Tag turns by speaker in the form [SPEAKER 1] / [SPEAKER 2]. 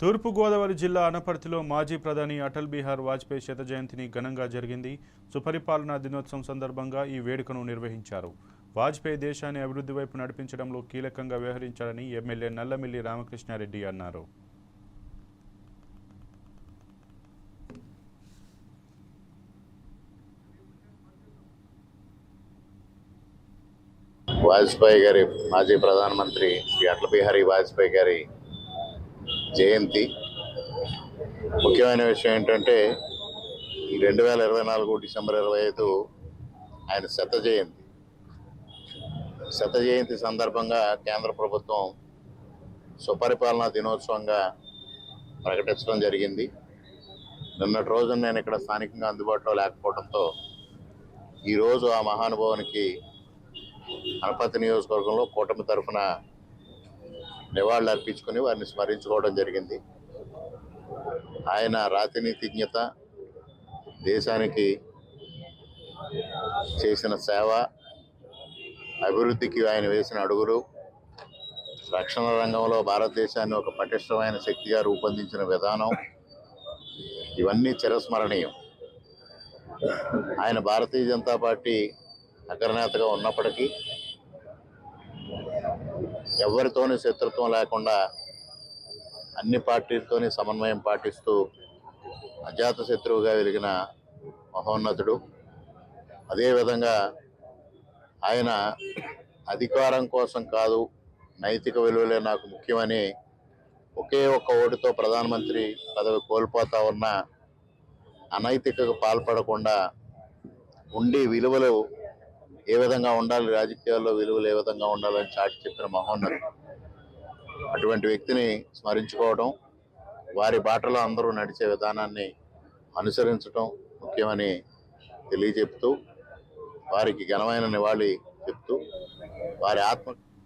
[SPEAKER 1] తూర్పుగోదావరి జిల్లా అనపర్తిలో మాజీ ప్రధాని అటల్ బిహారీ వాజ్పేయి శత జయంతిని ఘనంగా జరిగింది. సుపరిపాలనా దినోత్సవం సందర్భంగా ఈ వేడుకను నిర్వహించారు. వాజ్పేయి దేశాన్ని అభివృద్ధి వైపు నడిపించడంలో కీలకంగా వ్యవహరించారని ఎమ్మెల్యే నల్లమిల్లి రామకృష్ణారెడ్డి అన్నారు.
[SPEAKER 2] వాజ్పేయి గారి మాజీ ప్రధానమంత్రి శ్రీ అటల్ బిహారీ వాజ్పేయి గారి జయంతి. ముఖ్యమైన విషయం ఏంటంటే ఈ 2024 డిసెంబర్ 25 ఆయన శత జయంతి సందర్భంగా కేంద్ర ప్రభుత్వం సుపరిపాలనా దినోత్సవంగా ప్రకటించడం జరిగింది. నిన్నటి రోజున నేను ఇక్కడ స్థానికంగా అందుబాటులో లేకపోవడంతో ఈరోజు ఆ మహానుభావునికి అనపర్తి నియోజకవర్గంలో కూటమి తరఫున నివాళులు అర్పించుకుని వారిని స్మరించుకోవడం జరిగింది. ఆయన రాజనీతిజ్ఞత, దేశానికి చేసిన సేవ, అభివృద్ధికి ఆయన వేసిన అడుగులు, రక్షణ రంగంలో భారతదేశాన్ని ఒక పటిష్టమైన శక్తిగా రూపొందించిన విధానం, ఇవన్నీ చిరస్మరణీయం. ఆయన భారతీయ జనతా పార్టీ అగ్రనేతగా ఉన్నప్పటికీ ఎవరితోని శత్రుత్వం లేకుండా అన్ని పార్టీలతోని సమన్వయం పాటిస్తూ అజాత శత్రువుగా వెలిగిన మహోన్నతుడు. అదేవిధంగా ఆయన అధికారం కోసం కాదు, నైతిక విలువలే నాకు ముఖ్యమని ఒకే ఒక్క ఓటుతో ప్రధానమంత్రి పదవి కోల్పోతా ఉన్న అనైతికకు పాల్పడకుండా ఉండి విలువలు ఏ విధంగా ఉండాలి, రాజకీయాల్లో విలువలు ఏ విధంగా ఉండాలని చాటి చెప్పిన మహోన్నతుడు. అటువంటి వ్యక్తిని స్మరించుకోవడం, వారి బాటలో అందరూ నడిచే విధానాన్ని అనుసరించడం ముఖ్యమని తెలియజెప్తూ, వారికి ఘనమైన నివాళి చెప్తూ, వారి ఆత్మ